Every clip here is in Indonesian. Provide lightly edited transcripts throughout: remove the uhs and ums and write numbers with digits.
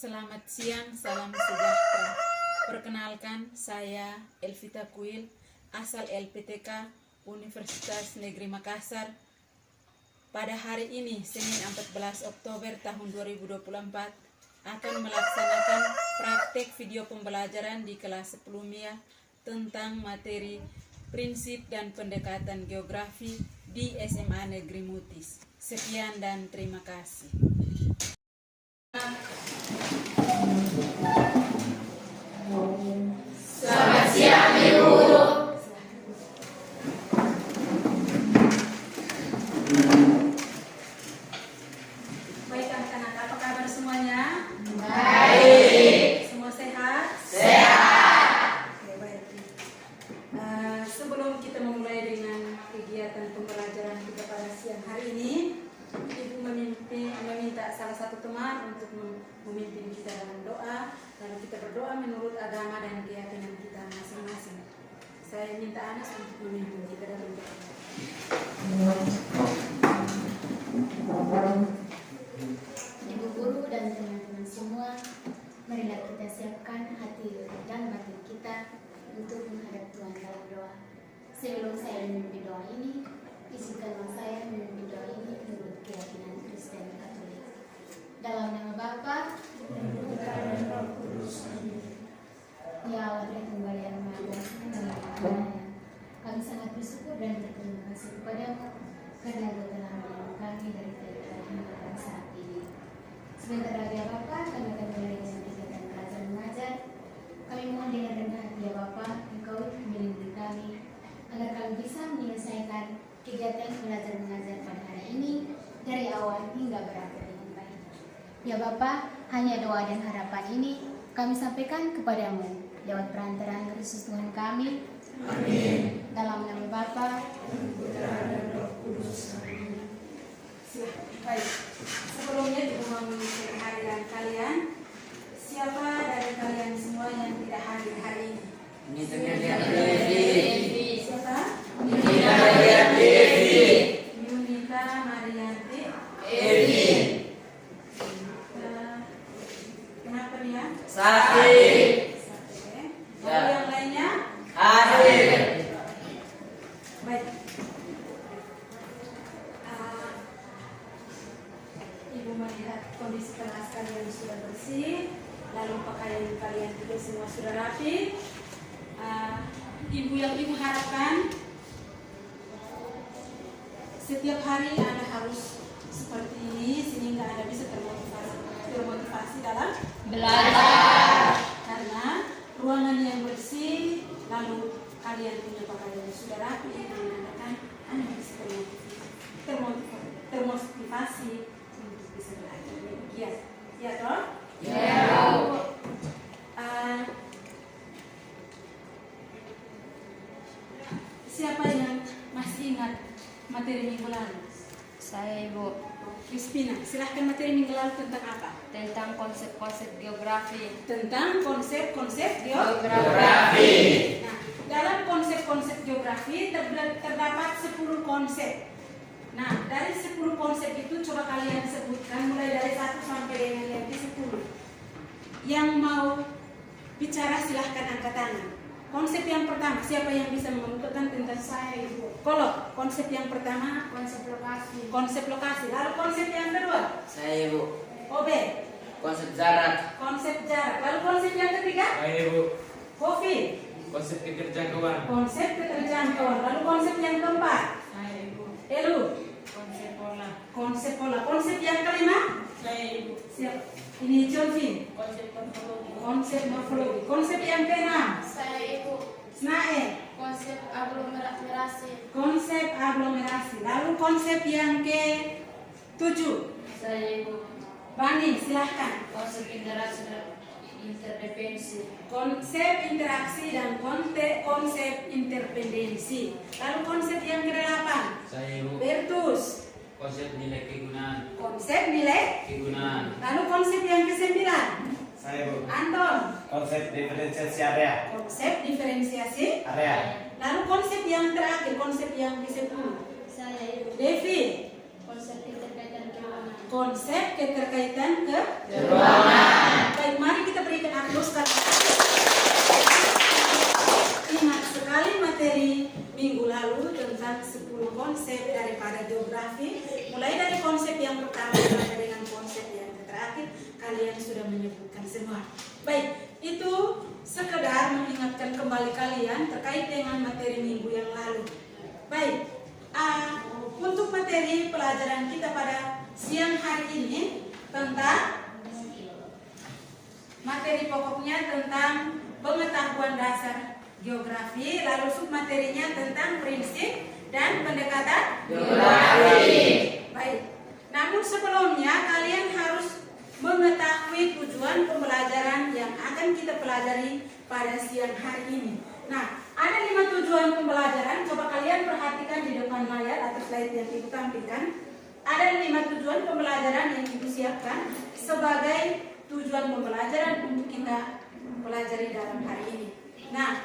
Selamat siang, salam sejahtera. Perkenalkan, saya Elvita Kuil, asal LPTK Universitas Negeri Makassar. Pada hari ini, Senin 14 Oktober tahun 2024, akan melaksanakan praktek video pembelajaran di kelas 10 MIA tentang materi prinsip dan pendekatan geografi di SMA Negeri Mutis. Sekian dan terima kasih. Selamat siang, Ibu Guru. Baik anak-anak, apa kabar semuanya? Baik. Semua sehat? Sehat. Oke, baik. Sebelum kita memulai dengan kegiatan pembelajaran kita pada siang hari ini, Ibu meminta salah satu teman untuk memimpin kita dalam doa. Lalu kita berdoa menurut agama dan keyakinan kita masing-masing. Saya minta Anas untuk memimpin kita dalam doa. Ibu guru dan teman-teman semua, marilah kita siapkan hati dan batin kita untuk menghadap Tuhan dalam doa. Sebelum saya memimpin doa ini, izinkanlah saya memimpin doa ini menurut keyakinan Kristen Katolik. Dalam nama Bapa, Ya Allah dan Kembali yang Maha Kuasa, kami sangat bersyukur dan berterima kasih kepadamu karena Engkau telah menolong kami dari tadi hingga saat ini. Sebentar lagi ya Bapa, kami akan mulai dengan kegiatan belajar mengajar. Kami mohon dengan rendah hati ya Bapa, Engkau melindungi kami agar kami bisa menyelesaikan kegiatan belajar mengajar pada hari ini dari awal hingga berakhir dengan baik. Ya Bapa, hanya doa dan harapan ini kami sampaikan kepadamu lewat perantaraan Kristus Tuhan kami. Amin. Dalam nama Bapa, Putra dan Roh Kudus. Silahkan. Baik. Sebelumnya Ibu mau mengisi kehadiran kalian. Siapa dari kalian semua yang tidak hadir hari ini? Siapa? Yunita Marianti. Kenapa dia? Sakit. Lalu yang lainnya? Hadir. Baik. Ibu melihat kondisi kelas kalian sudah bersih, lalu pakaian kalian juga semua sudah rapi. Ibu yang Ibu harapkan setiap hari Anda harus seperti ini sehingga Anda bisa termotivasi dalam belajar. karena ruangan yang bersih, lalu kalian punya pakaian yang sudah rapi, menandakan Anda bisa termotivasi untuk bisa belajar. Demikian, ya toh? Ya. Siapa yang masih ingat materi minggu lalu? Saya Ibu, Crispina, silahkan materi minggu lalu tentang apa? tentang konsep-konsep geografi. Tentang konsep-konsep Geografi. Nah, dalam konsep-konsep geografi terdapat 10 konsep. Nah, dari 10 konsep itu coba kalian sebutkan mulai dari 1 sampai dengan yang ke-10. Yang mau bicara silahkan angkat tangan. Konsep yang pertama, siapa yang bisa mengumpulkan tentang saya Ibu? Kalau konsep yang pertama, konsep lokasi. Konsep lokasi. Lalu konsep yang kedua, Saya Ibu. OB. Konsep jarak. Konsep jarak. Lalu konsep yang ketiga, Saya Ibu, COVID. konsep keterjangkauan. Konsep keterjangkauan. Lalu konsep yang keempat, Saya Ibu, Elu. konsep pola. Konsep pola. Konsep yang kelima, Saya Ibu, siap. Ini Jolvin. konsep morfologi. Konsep morfologi. Konsep yang keenam, Saya Ibu, Snae. konsep aglomerasi. Konsep aglomerasi. Lalu konsep yang ke-7, Saya Ibu, Bani, silahkan. konsep interaksi dan interdependensi. Konsep interaksi dan konsep interdependensi. Lalu konsep yang ke-8, Saya Ibu, Bertus. konsep nilai kegunaan. Konsep nilai. Kegunaan. Lalu konsep yang ke-9, Saya Bu, Anton. konsep diferensiasi area. Konsep diferensiasi. Area. Lalu konsep yang terakhir, konsep yang ke-10, Saya Ibu, Devi. konsep keterkaitan keuangan. Konsep keterkaitan ke Keuangan. kalian sudah menyebutkan semua. Baik, itu sekedar mengingatkan kembali kalian terkait dengan materi minggu yang lalu. Baik, untuk materi pelajaran kita pada siang hari ini tentang materi pokoknya tentang pengetahuan dasar geografi, lalu submaterinya tentang prinsip dan pendekatan geografi. Baik, namun sebelumnya kalian harus mengetahui tujuan pembelajaran yang akan kita pelajari pada siang hari ini. Nah, ada 5 tujuan pembelajaran. Coba kalian perhatikan di depan layar atau slide yang Ibu tampilkan. Ada 5 tujuan pembelajaran yang Ibu siapkan sebagai tujuan pembelajaran untuk kita pelajari dalam hari ini. Nah,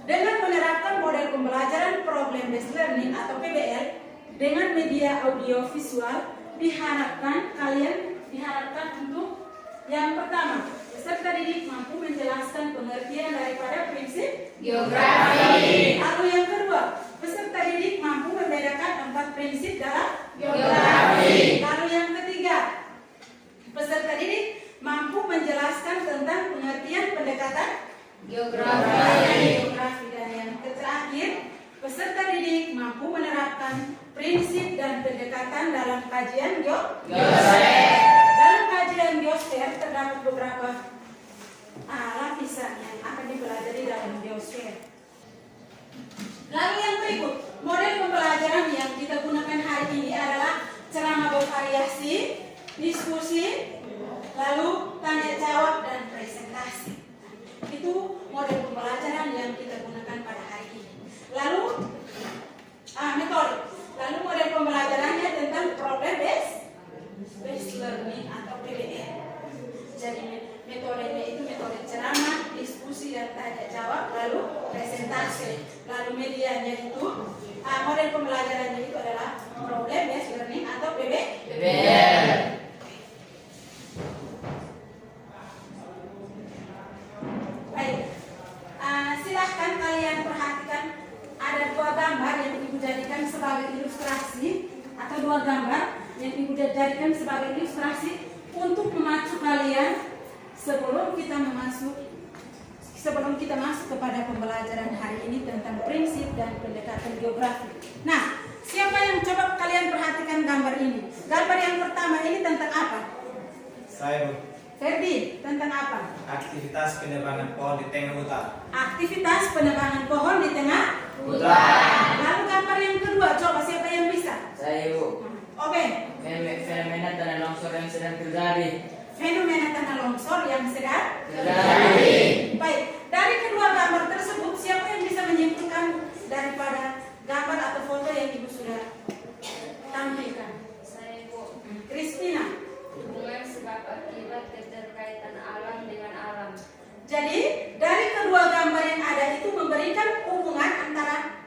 dengan menerapkan model pembelajaran problem based learning atau PBL dengan media audio visual, kalian diharapkan untuk yang pertama, peserta didik mampu menjelaskan pengertian daripada prinsip Geografi. Lalu yang kedua, peserta didik mampu membedakan 4 prinsip dalam Geografi. Lalu yang ketiga, peserta didik mampu menjelaskan tentang pengertian pendekatan Geografi. Dan yang terakhir, peserta didik mampu menerapkan prinsip dan pendekatan dalam kajian geosfer. Dalam kajian geosfer terdapat beberapa lapisan yang akan dipelajari dalam geosfer. Lalu yang berikut, model pembelajaran yang kita gunakan hari ini adalah ceramah bervariasi, diskusi, lalu tanya jawab dan presentasi. Itu model pembelajaran yang kita gunakan pada hari ini. Lalu metode. Lalu model pembelajarannya tentang problem based learning atau PBL. Jadi metodenya itu metode ceramah, diskusi dan tanya jawab, lalu presentasi. Lalu medianya itu model pembelajarannya itu adalah problem based learning atau PBL. Silahkan kalian perhatikan ada 2 gambar yang Ibu jadikan sebagai ilustrasi atau 2 gambar yang Ibu jadikan sebagai ilustrasi untuk memacu kalian sebelum kita masuk kepada pembelajaran hari ini tentang prinsip dan pendekatan geografi. Nah, siapa yang coba kalian perhatikan gambar ini? Gambar yang pertama ini tentang apa? Saya, Bu. Ferdi, tentang apa? Aktivitas penebangan pohon di tengah hutan. Aktivitas penebangan pohon di tengah Hutan. Lalu gambar yang kedua, coba siapa yang bisa? Saya, Bu. Oke, Fenomena tanah longsor yang sedang terjadi. fenomena tanah longsor yang sedang Terjadi. Baik, dari kedua gambar tersebut siapa yang bisa menyimpulkan daripada gambar atau foto yang Ibu sudah tampilkan? Saya, Bu. Kristina. Hubungan sebab akibat keterkaitan alam dengan alam. Jadi dari kedua gambar yang ada itu memberikan hubungan antara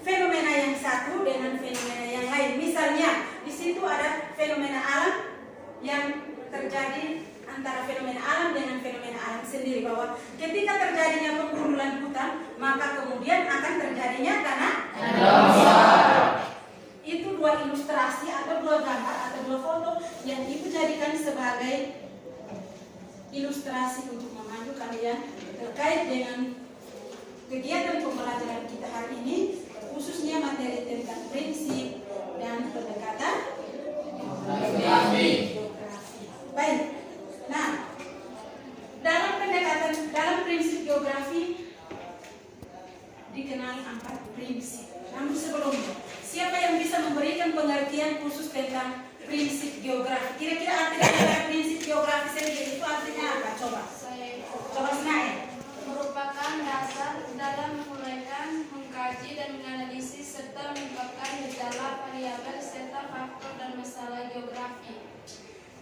fenomena yang satu dengan fenomena yang lain. Misalnya di situ ada fenomena alam yang terjadi antara fenomena alam dengan fenomena alam sendiri, bahwa ketika terjadinya penggundulan hutan maka kemudian akan terjadinya tanah Longsor. Itu 2 ilustrasi atau 2 gambar atau 2 foto yang Ibu jadikan sebagai ilustrasi untuk memandu kalian terkait dengan kegiatan pembelajaran kita hari ini, khususnya materi tentang prinsip dan pendekatan Geografi. Baik. Nah, dalam prinsip geografi dikenal 4 prinsip. Namun sebelumnya, siapa yang bisa memberikan pengertian khusus tentang prinsip geografi? Kira-kira arti dari prinsip geografi sendiri itu artinya apa? Coba Senae. Merupakan dasar dalam menguraikan, mengkaji dan menganalisis serta mengungkapkan gejala, variabel serta faktor dan masalah geografi.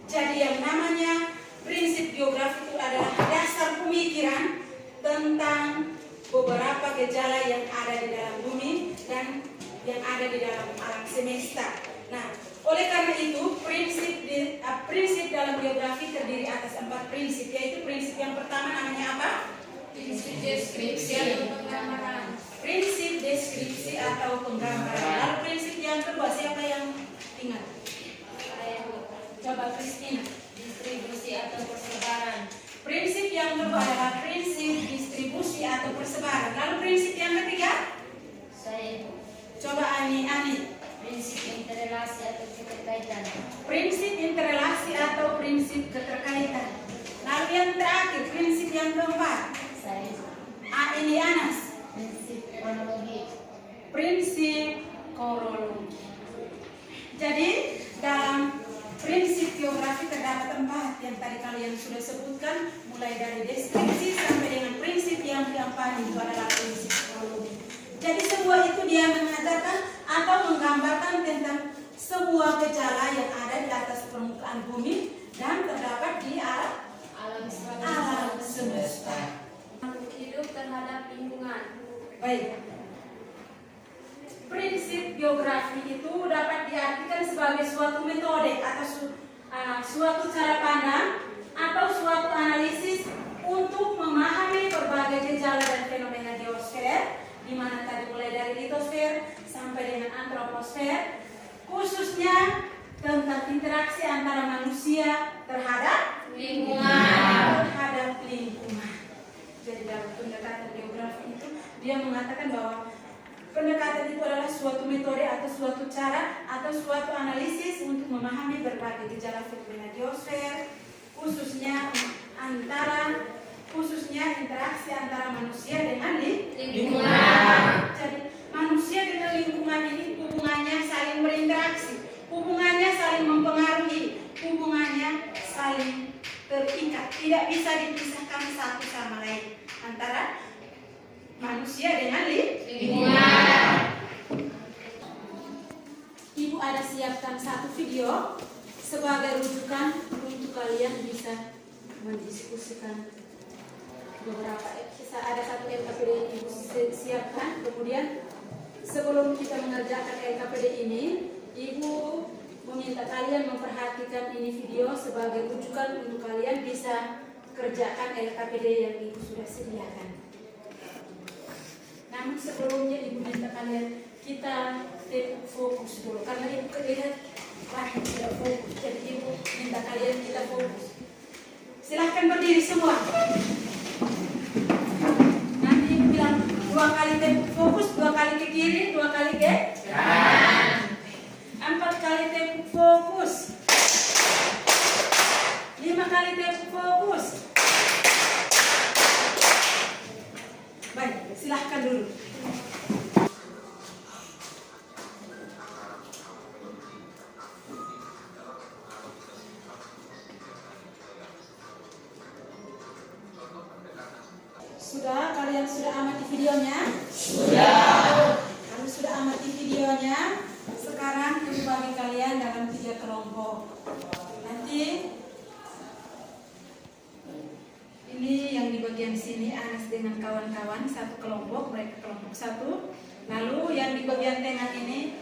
Jadi yang namanya prinsip geografi itu adalah dasar pemikiran tentang beberapa gejala yang ada di dalam bumi dan yang ada di dalam alam semesta. Nah, oleh karena itu prinsip dalam geografi terdiri atas 4 prinsip, yaitu prinsip yang pertama namanya apa? Prinsip deskripsi atau penggambaran. Prinsip deskripsi atau penggambaran. Lalu prinsip yang kedua siapa yang ingat? Saya, Bu. Coba Kristina. Distribusi atau persebaran. kedua adalah prinsip distribusi atau persebaran. Lalu prinsip yang ketiga, Saya Ibu. coba Ani. Prinsip interrelasi atau keterkaitan. Prinsip interrelasi atau prinsip keterkaitan. Lalu yang terakhir, prinsip yang keempat. Saya Ibu. Ini Anas. Prinsip kronologi. Prinsip kronologi. Jadi dalam prinsip geografi terdapat 4 yang tadi kalian sudah sebutkan, mulai dari deskripsi sampai dengan prinsip yang keempat itu adalah prinsip kronologi. Jadi sebuah itu dia mengatakan atau menggambarkan tentang sebuah gejala yang ada di atas permukaan bumi dan terdapat di Alam alam semesta. Makhluk hidup terhadap lingkungan. Baik. Prinsip geografi itu dapat diartikan sebagai suatu metode atau suatu cara pandang atau suatu analisis untuk memahami berbagai gejala dan fenomena geosfer, di mana tadi mulai dari litosfer sampai dengan antroposfer, khususnya tentang interaksi antara manusia terhadap Lingkungan. lingkungan. Jadi dalam pendekatan geografi itu dia mengatakan bahwa pendekatan itu adalah suatu metode atau suatu cara atau suatu analisis untuk memahami berbagai gejala fenomena geosfer, khususnya interaksi antara manusia dengan Lingkungan. Jadi manusia dengan lingkungan ini hubungannya saling berinteraksi, hubungannya saling mempengaruhi, hubungannya saling terikat, tidak bisa dipisahkan satu sama lain antara manusia dengan Lingkungan. Ibu ada siapkan satu video sebagai rujukan untuk kalian bisa mendiskusikan beberapa kisah. Ada satu LKPD yang Ibu siapkan. Kemudian sebelum kita mengerjakan LKPD ini, Ibu meminta kalian memperhatikan ini video sebagai rujukan untuk kalian bisa kerjakan LKPD yang Ibu sudah sediakan. Namun sebelumnya Ibu minta kalian kita fokus dulu karena Ibu lihat banyak tidak fokus. Jadi Ibu minta kalian kita fokus. Silahkan berdiri semua. Nanti Ibu bilang 2 kali tepuk fokus, 2 kali ke kiri, 2 kali ke kanan, 4 kali tepuk fokus, 5 kali tepuk fokus. Baik, silahkan dulu. Sudah, kalian sudah amati videonya? Sudah. Kalau sudah amati videonya, sekarang Ibu bagi kalian dalam 3 kelompok. Nanti ini yang di bagian sini Anas dengan kawan-kawan satu kelompok, mereka kelompok 1. Lalu yang di bagian tengah ini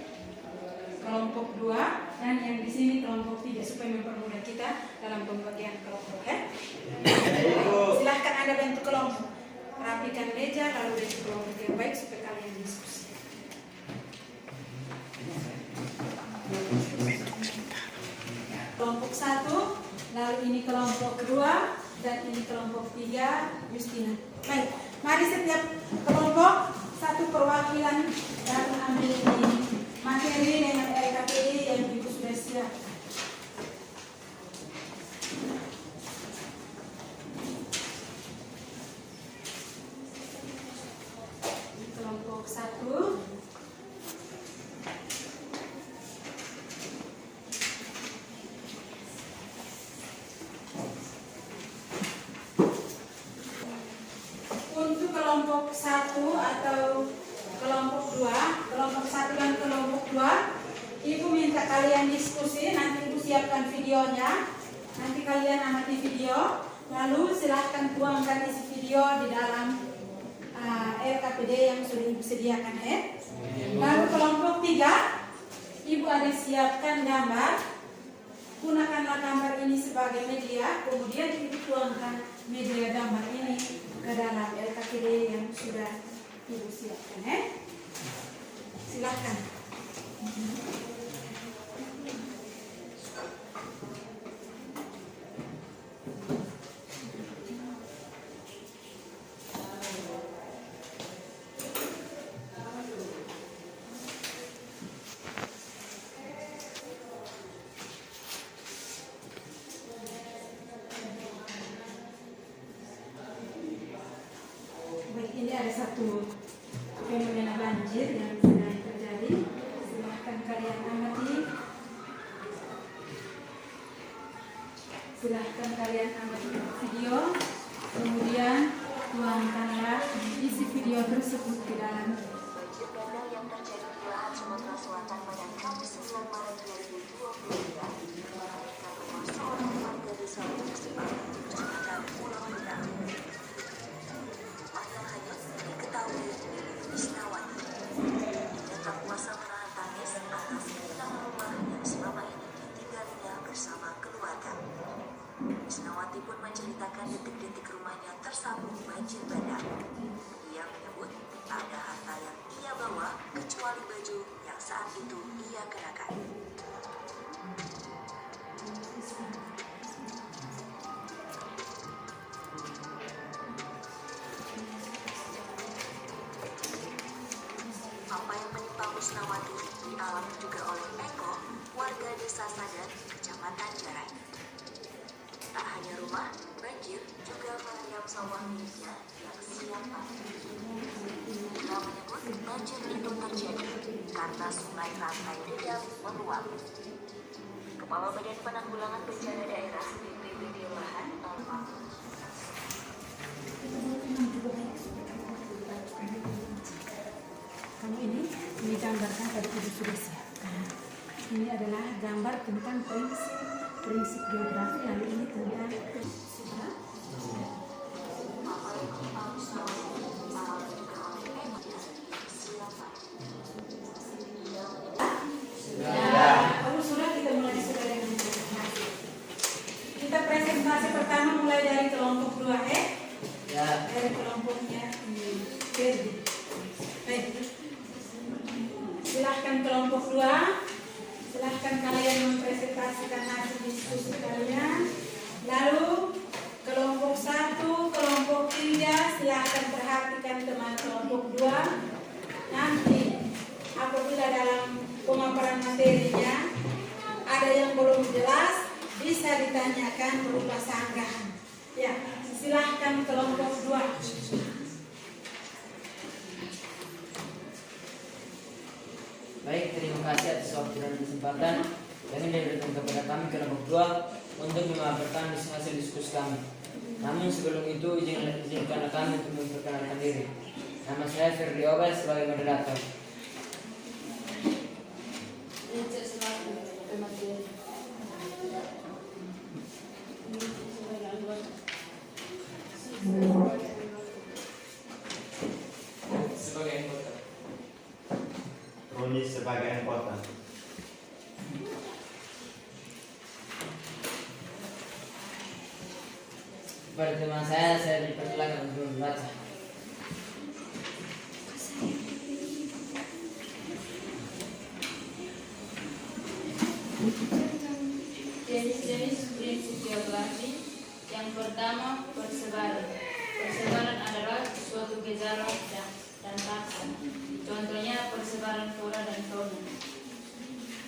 kelompok 2 dan yang di sini kelompok 3 supaya mempermudah kita dalam pembagian kelompok ya. Silahkan Anda bentuk kelompok. Rapikan meja lalu bentuk kelompok yang baik supaya kalian diskusi. Kelompok 1, lalu ini kelompok 2 dan ini kelompok 3 Justina. Baik, mari setiap kelompok satu perwakilan dan ambil ini materi dengan LKPD yang Ibu sudah siap. Kelompok 1. Untuk kelompok 1 atau kelompok 2, kelompok 1 dan kelompok 2, Ibu minta kalian diskusi, nanti Ibu siapkan videonya. Nanti kalian amati video, lalu silahkan tuangkan isi video di dalam LKPD yang sudah Ibu sediakan ya. Lalu kelompok 3, Ibu ada siapkan gambar. Gunakanlah gambar ini sebagai media, kemudian Ibu tuangkan media gambar ini ke dalam LKPD yang sudah Ibu siapkan ya. Silahkan. ada satu fenomena banjir yang sedang terjadi. Silahkan kalian amati. Silahkan kalian amati video. Kemudian tuangkanlah isi video tersebut ke dalam Banjir bandang yang terjadi di lahan Sumatera Selatan pada Kamis 9 Maret 2022 mengakibatkan rumah seorang warga desa Sebar, Kecamatan Pulau Benang. Rumah yang hanyut diketahui milik Isnawati. Ia tak kuasa menahan tangis atas kehilangan rumah yang selama ini ditinggalinya bersama keluarga. Isnawati pun menceritakan detik-detik rumahnya tersambung banjir bandang. Ia menyebut tak ada harta yang ia bawa kecuali baju yang saat itu ia kenakan. Apa yang menimpa Musnawati dialami juga oleh Eko, warga desa Sadat, Kecamatan Jarai. Tak hanya rumah, banjir juga merendam sawah miliknya yang siang pagi. Ia menyebut banjir itu terjadi karena sungai Rantai Dedap meluap. Kepala Badan Penanggulangan Bencana Daerah BPBD Lahan Alfa. Kamu ini digambarkan pada ibu sudah siapkan. Ini adalah gambar tentang prinsip geografi, lalu ini tentang sudah. Apa yang menimpa Musnawati dialami juga oleh Eko siang pagi. Ia menyebut Kalau sudah kita mulai sudah dengan presentasi. Kita presentasi pertama mulai dari kelompok 2 Ya. dari kelompoknya Ferdi. Baik. Silahkan kelompok 2. Silahkan kalian mempresentasikan hasil diskusi kalian. Lalu kelompok 1, kelompok 3, silahkan perhatikan teman kelompok 2. Nanti apabila dalam pemaparan materinya ada yang belum jelas, bisa ditanyakan berupa sanggahan. Ya, silahkan kelompok 2. Baik, terima kasih atas waktu dan kesempatan yang diberikan kepada kami kelompok 2 untuk memaparkan hasil diskusi kami. Namun sebelum itu izinkan kami untuk memperkenalkan diri. Nama saya Ferdi Obas sebagai moderator. Sebagai anggota. Roni sebagai anggota. Kepada teman saya dipersilakan untuk membaca. Jenis-jenis prinsip geografi. Yang pertama, persebaran. Persebaran adalah suatu gejala dan paksa. Contohnya persebaran flora dan fauna.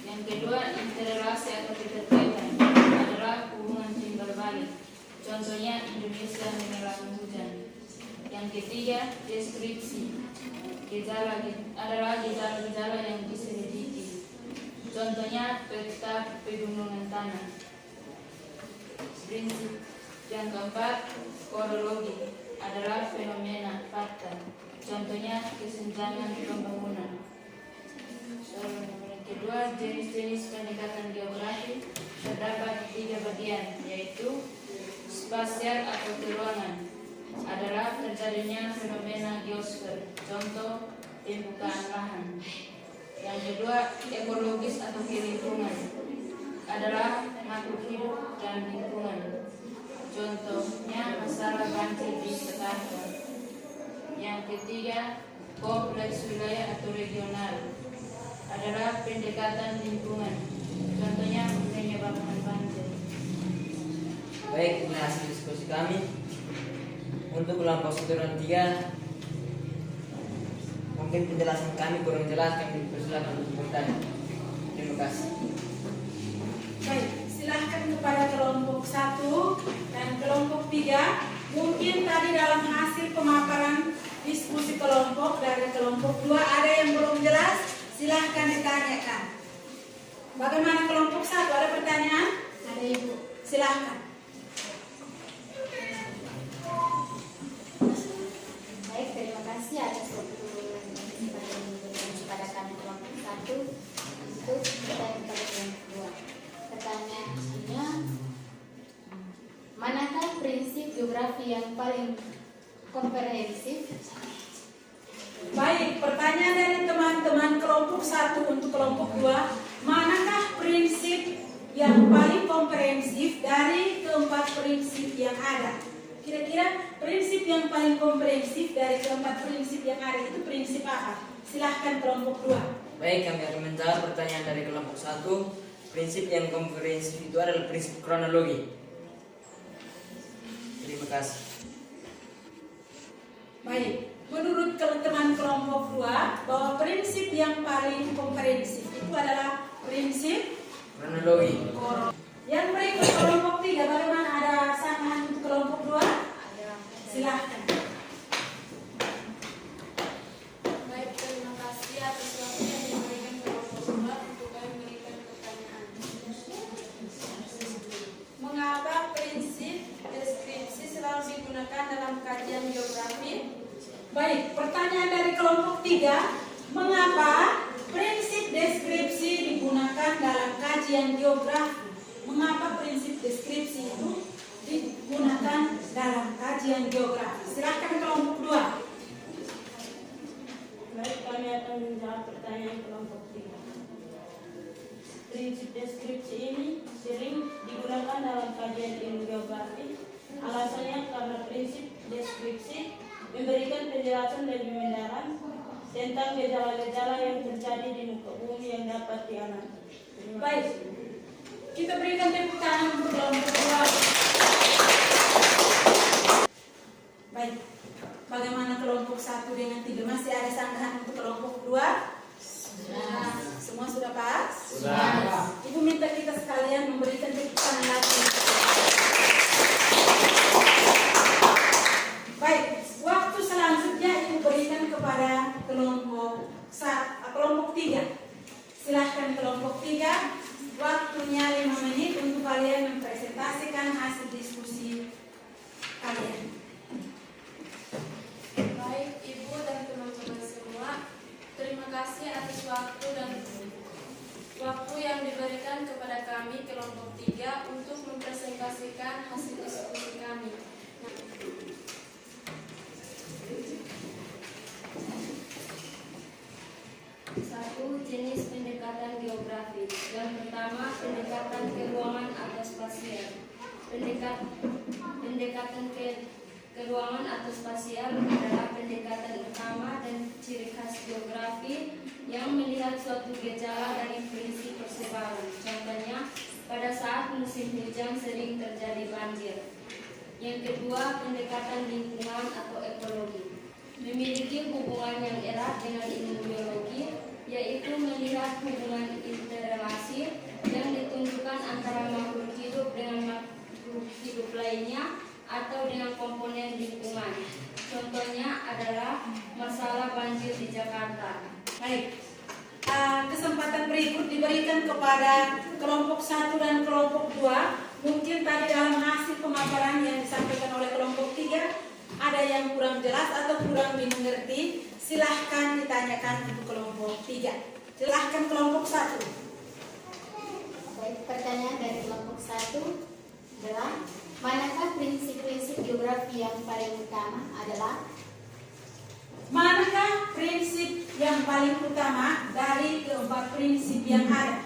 Yang kedua, interrelasi atau keterkaitan adalah hubungan timbal balik. Contohnya Indonesia mengalami hujan. Yang ketiga, deskripsi. Gejala adalah gejala-gejala yang diselidiki. Contohnya peta pegunungan tanah. Prinsip yang keempat, korologi adalah fenomena fakta. Contohnya kesenjangan pembangunan. Yang kedua, jenis-jenis pendekatan geografi terdapat 3 bagian, yaitu spasial atau keruangan adalah terjadinya fenomena geosfer, contoh pembukaan lahan. Yang kedua, ekologis atau lingkungan adalah makhluk hidup dan lingkungan, contohnya masalah banjir di Jakarta. Yang ketiga, kompleks wilayah atau regional adalah pendekatan lingkungan, contohnya menyebabkan banjir. Baik, ini hasil diskusi kami. Untuk kelompok 1 dan 3, mungkin penjelasan kami kurang jelas, kami dipersilakan untuk bertanya. Terima kasih. Baik, silahkan kepada kelompok 1 dan kelompok 3. Mungkin tadi dalam hasil pemaparan diskusi kelompok dari kelompok 2. Ada yang belum jelas? Silahkan ditanyakan. Bagaimana kelompok 1? Ada pertanyaan? Ada Ibu. Silahkan. Baik, terima kasih atas waktu yang diberikan kepada kami kelompok 1 untuk bertanya kepada kelompok 2. Pertanyaannya, manakah prinsip geografi yang paling komprehensif? Baik, pertanyaan dari teman-teman kelompok 1 untuk kelompok 2. Manakah prinsip yang paling komprehensif dari keempat prinsip yang ada? Kira-kira prinsip yang paling komprehensif dari keempat prinsip yang ada itu prinsip apa? Silahkan kelompok 2. Baik, kami akan menjawab pertanyaan dari kelompok 1. Prinsip yang komprehensif itu adalah prinsip kronologi. Terima kasih. Baik, menurut teman kelompok 2 bahwa prinsip yang paling komprehensif itu adalah prinsip Kronologi. Yang berikut kelompok 3, bagaimana, ada sanggahan untuk kelompok 2? Silahkan. Baik, terima kasih atas waktu yang diberikan kelompok 2 untuk kami memberikan pertanyaan. Mengapa prinsip deskripsi selalu digunakan dalam kajian geografi? Baik, pertanyaan dari kelompok 3. Mengapa prinsip deskripsi digunakan dalam kajian geografi? Mengapa prinsip deskripsi itu digunakan dalam kajian geografi? Silahkan kelompok 2. Baik, kami akan menjawab pertanyaan kelompok 3. Prinsip deskripsi ini sering digunakan dalam kajian ilmu geografi. Alasannya karena prinsip deskripsi memberikan penjelasan lebih mendalam tentang gejala-gejala yang terjadi di muka bumi yang dapat diamati. Baik, kita berikan tepuk tangan untuk kelompok 2. Baik, bagaimana kelompok 1 dengan 3? Masih ada sanggahan untuk kelompok 2? Semua sudah pas? Sudah. Ibu minta kita sekalian memberikan tepuk tangan lagi. Baik, waktu selanjutnya Ibu berikan kepada kelompok 3. Silahkan kelompok 3. Waktunya 5 menit untuk kalian mempresentasikan hasil diskusi kalian. Baik, Ibu dan teman-teman semua, terima kasih atas waktu yang diberikan kepada kami kelompok 3 untuk mempresentasikan hasil diskusi kami. Satu, jenis pendekatan geografi. Yang pertama, pendekatan keruangan atau spasial. Pendekatan keruangan atau spasial adalah pendekatan utama dan ciri khas geografi yang melihat suatu gejala dari prinsip persebaran. Contohnya, pada saat musim hujan sering terjadi banjir. Yang kedua, pendekatan lingkungan atau ekologi. Memiliki hubungan yang erat dengan ilmu biologi, yaitu melihat hubungan interrelasi yang ditunjukkan antara makhluk hidup dengan makhluk hidup lainnya atau dengan komponen lingkungan. Contohnya adalah masalah banjir di Jakarta. Baik, kesempatan berikut diberikan kepada kelompok 1 dan kelompok 2. Mungkin tadi dalam hasil pemaparan yang disampaikan oleh kelompok 3 ada yang kurang jelas atau kurang dimengerti. Silahkan ditanyakan untuk kelompok 3. Silahkan kelompok 1. Baik, pertanyaan dari kelompok 1 adalah, manakah prinsip-prinsip geografi yang paling utama adalah? Manakah prinsip yang paling utama dari keempat prinsip yang ada?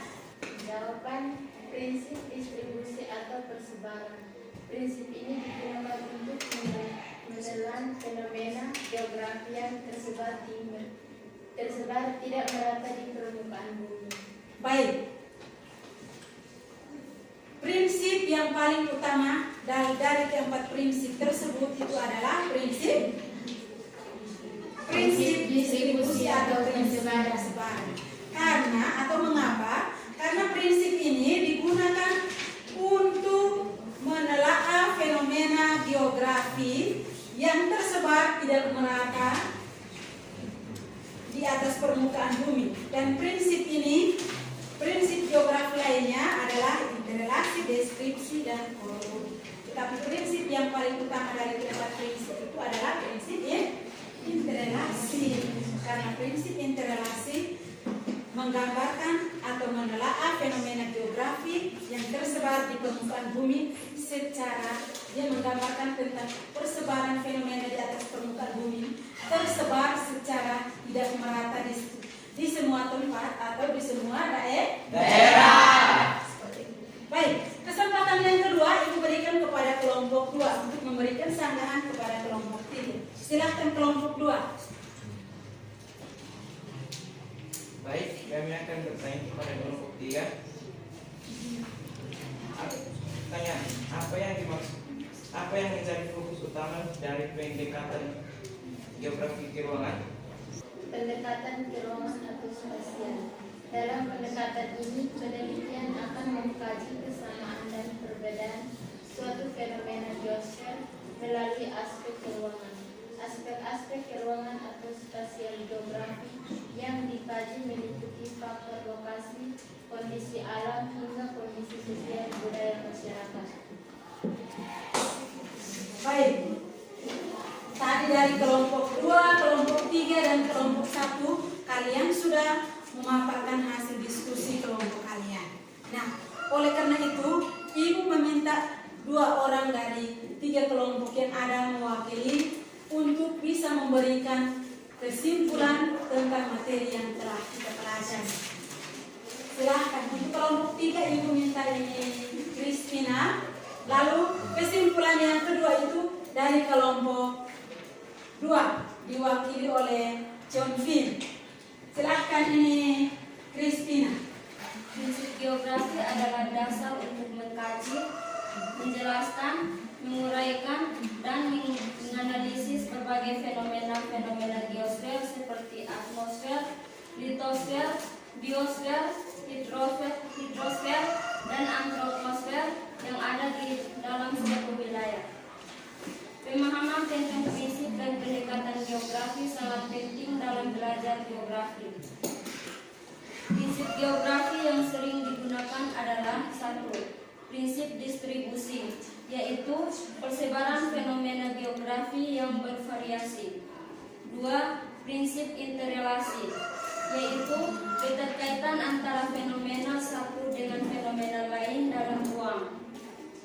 Jawaban, prinsip distribusi atau persebaran. Prinsip ini digunakan untuk menelan fenomena geografi yang tersebar tidak merata di permukaan bumi. Baik. Prinsip yang paling utama dari keempat prinsip tersebut itu adalah prinsip distribusi atau prinsip persebaran. Karena atau mengapa? Karena prinsip ini digunakan untuk menelaah fenomena geografi yang tersebar tidak merata di atas permukaan bumi. Dan prinsip ini, prinsip geografi lainnya adalah interrelasi, deskripsi, dan kronologi. Tetapi prinsip yang paling utama dari keempat prinsip itu adalah prinsip interrelasi. Karena prinsip interrelasi menggambarkan atau menelaah fenomena geografi yang tersebar di permukaan bumi secara, dia menggambarkan tentang persebaran fenomena di atas permukaan bumi tersebar secara tidak merata di semua tempat atau di semua daerah. Seperti itu. Baik, kesempatan yang kedua Ibu berikan kepada kelompok 2 untuk memberikan sanggahan kepada kelompok 3. Silahkan kelompok 2. Baik, kami akan bertanya kepada kelompok 3. Tanya, apa yang menjadi fokus utama dari pendekatan geografi keruangan? Pendekatan keruangan atau spasial. Dalam pendekatan ini, penelitian akan mengkaji kesamaan dan perbedaan suatu fenomena geosfer melalui aspek keruangan. Aspek-aspek keruangan atau spasial geografi yang dikaji meliputi faktor lokasi, kondisi alam, hingga kondisi sosial budaya masyarakat. Baik, tadi dari kelompok 2, kelompok 3, dan kelompok 1 kalian sudah memaparkan hasil diskusi kelompok kalian. Nah, oleh karena itu Ibu meminta 2 orang dari 3 kelompok yang ada mewakili untuk bisa memberikan kesimpulan tentang materi yang telah kita pelajari. Silahkan, untuk kelompok 3 Ibu minta ini Christina. Lalu kesimpulan yang kedua itu dari kelompok 2 diwakili oleh John Finn. Silahkan ini Christina. Prinsip geografi adalah dasar untuk mengkaji, menjelaskan, menguraikan, dan menganalisis berbagai fenomena-fenomena geosfer seperti atmosfer, litosfer, biosfer, hidrosfer, dan antroposfer yang ada di dalam suatu wilayah. Pemahaman tentang prinsip dan pendekatan geografi sangat penting dalam belajar geografi. Prinsip geografi yang sering digunakan adalah 1. Prinsip distribusi, yaitu persebaran fenomena geografi yang bervariasi. 2. Prinsip interrelasi, yaitu keterkaitan antara fenomena satu dengan fenomena lain dalam ruang.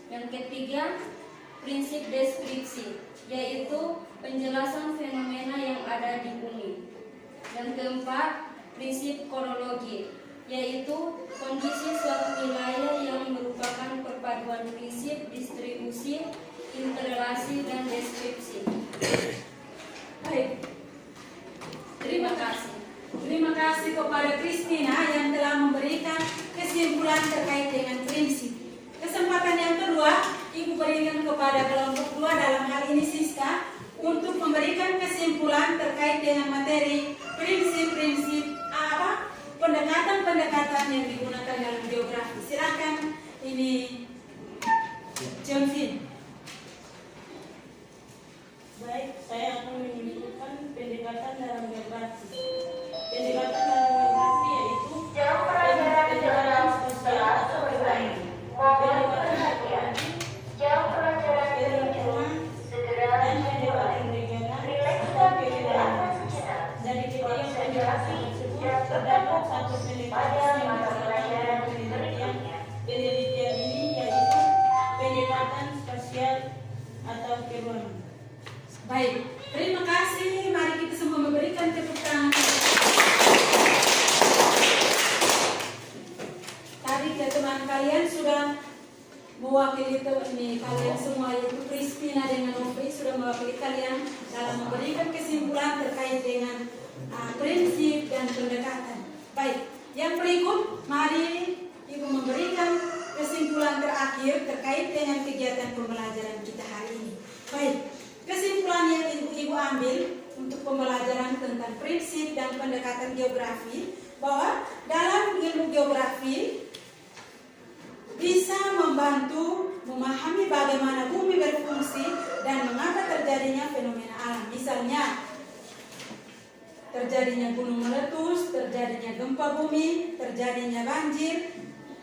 Yang ketiga, prinsip deskripsi, yaitu penjelasan fenomena yang ada di bumi. Yang keempat, prinsip kronologi, yaitu kondisi suatu wilayah yang merupakan perpaduan prinsip distribusi, interrelasi, dan deskripsi. Baik, terima kasih. Terima kasih kepada Christina yang telah memberikan kesimpulan terkait dengan prinsip. Kesempatan yang kedua, Ibu berikan kepada kelompok 2 dalam hal ini Siska untuk memberikan kesimpulan terkait dengan materi prinsip-prinsip pendekatan-pendekatan yang digunakan dalam geografi. Silakan ini John Finn. Baik, saya akan menunjukkan pendekatan dalam geografi. Pendekatan dalam geografi yaitu pendekatan spasial atau keruangan. Pendekatan geografi, keilmuan, dan pendekatan regional atau kewilayahan. Dari ketiga pendekatan tersebut terdapat satu pendekatan yang digunakan penelitian ini yaitu pendekatan spasial atau keruangan. Baik, terima kasih. Mari kita semua memberikan tepuk tangan. Tadi teman kalian sudah mewakili ini, kalian semua yaitu Christina dengan Novi sudah mewakili kalian dalam memberikan kesimpulan terkait dengan prinsip dan pendekatan. Baik, yang berikut mari Ibu memberikan kesimpulan terakhir terkait dengan kegiatan pembelajaran kita hari ini. Baik, kesimpulan yang Ibu ambil untuk pembelajaran tentang prinsip dan pendekatan geografi, bahwa dalam ilmu geografi bisa membantu memahami bagaimana bumi berfungsi dan mengapa terjadinya fenomena terjadinya gunung meletus, terjadinya gempa bumi, terjadinya banjir,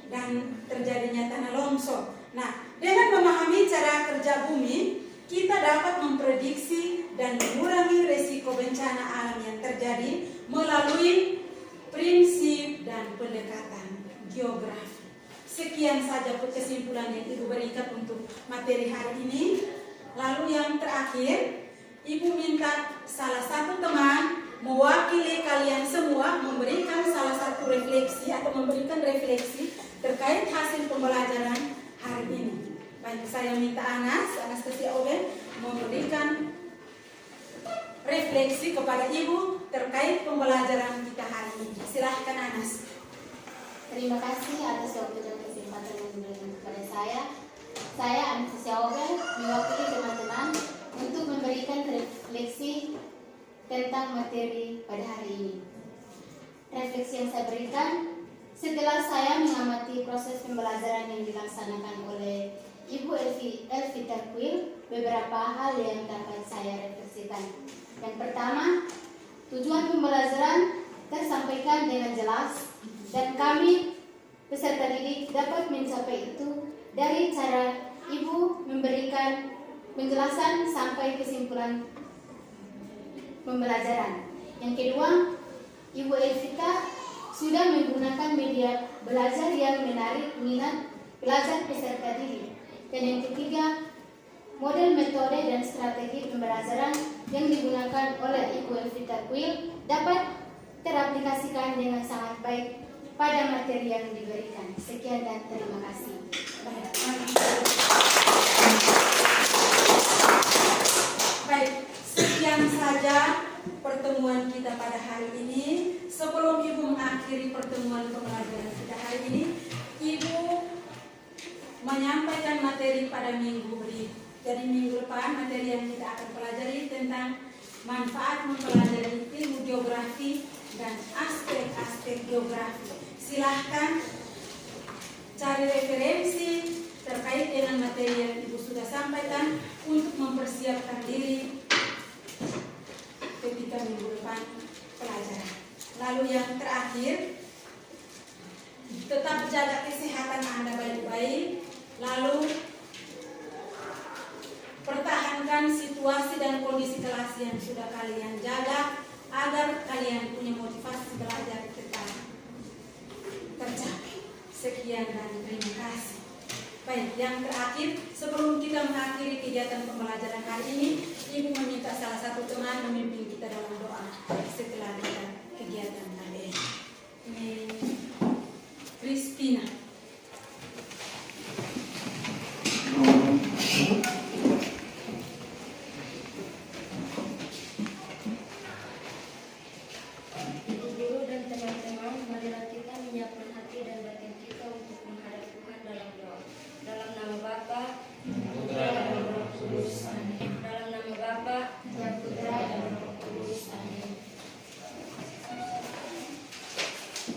dan terjadinya tanah longsor. Nah, dengan memahami cara kerja bumi, kita dapat memprediksi dan mengurangi risiko bencana alam yang terjadi melalui prinsip dan pendekatan geografi. Sekian saja kesimpulan yang Ibu berikan untuk materi hari ini. Lalu yang terakhir, Ibu minta salah satu teman mewakili kalian semua memberikan salah satu refleksi atau memberikan refleksi terkait hasil pembelajaran hari ini. Baik, saya minta Anastasia Oben memberikan refleksi kepada Ibu terkait pembelajaran kita hari ini. Silahkan Anas. Terima kasih atas waktu dan kesempatan yang diberikan kepada saya. Saya Anastasia Oben mewakili teman-teman untuk memberikan refleksi tentang materi pada hari ini. Refleksi yang saya berikan setelah saya mengamati proses pembelajaran yang dilaksanakan oleh Ibu Elvita Kuil, beberapa hal yang dapat saya refleksikan. Yang pertama, tujuan pembelajaran tersampaikan dengan jelas dan kami peserta didik dapat mencapai itu dari cara Ibu memberikan penjelasan sampai kesimpulan pembelajaran. Yang kedua, Ibu Elvita sudah menggunakan media belajar yang menarik minat pelajar peserta didik. Dan yang ketiga, model metode dan strategi pembelajaran yang digunakan oleh Ibu Elvita Kuil dapat teraplikasikan dengan sangat baik pada materi yang diberikan. Sekian dan terima kasih. Baik, sekian saja pertemuan kita pada hari ini. Sebelum Ibu mengakhiri pertemuan pembelajaran kita hari ini, Ibu menyampaikan materi pada minggu berikut. Jadi minggu depan materi yang kita akan pelajari tentang manfaat mempelajari ilmu geografi dan aspek-aspek geografi. Silahkan cari referensi terkait dengan materi yang Ibu sudah sampaikan untuk mempersiapkan diri ketika minggu depan pelajaran. Lalu yang terakhir, tetap jaga kesehatan Anda baik-baik. Lalu pertahankan situasi dan kondisi kelas yang sudah kalian jaga agar kalian punya motivasi belajar tetap tercapai. Sekian dan terima kasih. Baik, yang terakhir sebelum kita mengakhiri kegiatan pembelajaran hari ini, Ibu meminta salah satu teman memimpin kita dalam doa setelah kita kegiatan hari ini. Ini Christina. Guru dan teman-teman, marilah kita menyiapkan hati dan batin kita untuk menghadap Tuhan dalam doa. Dalam nama Bapa, Putra dan Roh Kudus. Amin. dalam nama Bapa, Dan Putra dan Roh Kudus. Amin.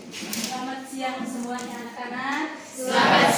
Selamat siang semuanya anak-anak. Selamat